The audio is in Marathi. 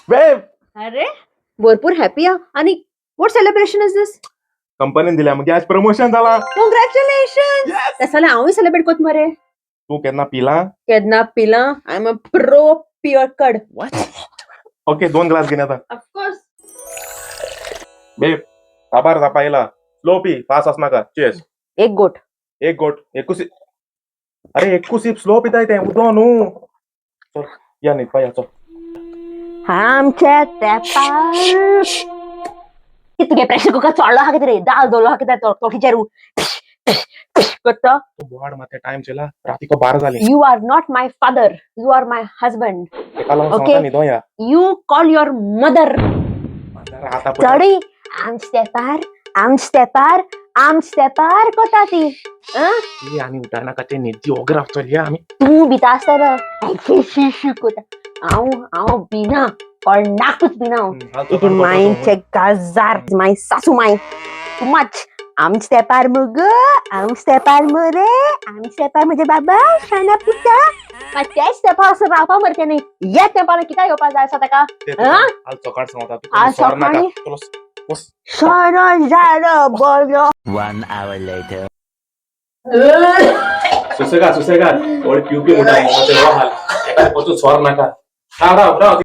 बेब अरे भरपूर हॅपी आणि व्हॉट सेलिब्रेशन इज दिस? कंपनीन दिल्या मग आज प्रमोशन झाला. कॉंग्रॅच्युलेशन. त्याला हांवूय सेलिब्रेट करता मरे. तू केन्ना पिला? केन्ना पिला? I am a pro pure कड. ओके 2 ग्लास घेऊन आता. ऑफकोर्स. बेब साबार जापायला स्लो पी फास्ट असणार का. चेस. एक गोट. एक गोट एकूसी. अरे एकूसी स्लो पिता येते उदो न्हू. चल या न्ही पाया चल. आमच्या तेंपार कितके प्रेशर कुकर चोडलो आहा कितें रे. दाल दवरलो आहा कितें तोठीचेरू करता. बोवाड माते टाइम चला राती को 12 जाली. You are not my father. You are my husband. एका लागून Okay. सांगता न्ही दोया. You call your mother. आता चढी आमस्तेपार कोता ती. ती आनी उठाना का ते जिओग्राफ चलया आमी. तू बिता आसतना कोता. हांव बिना कोणाकूच बिना. इट मायचे गाजार माय सासू माय. Too much. आमस्तेपार मग आमस्तेपार मरे आमस्तेपार म्हणजे बाबा शाना पुता. त्याच तेंपार असं रावपा मरते न्ही. ह्या तेंपार कित्याक येवपा जाय आसा ताका? आज सकाळ सांगता तू आज सकाळी? बोलो. 1 hour later. सुसेगा ओल्ड क्यूपी मोठा हाल एका पोचून स्वर नाका. राव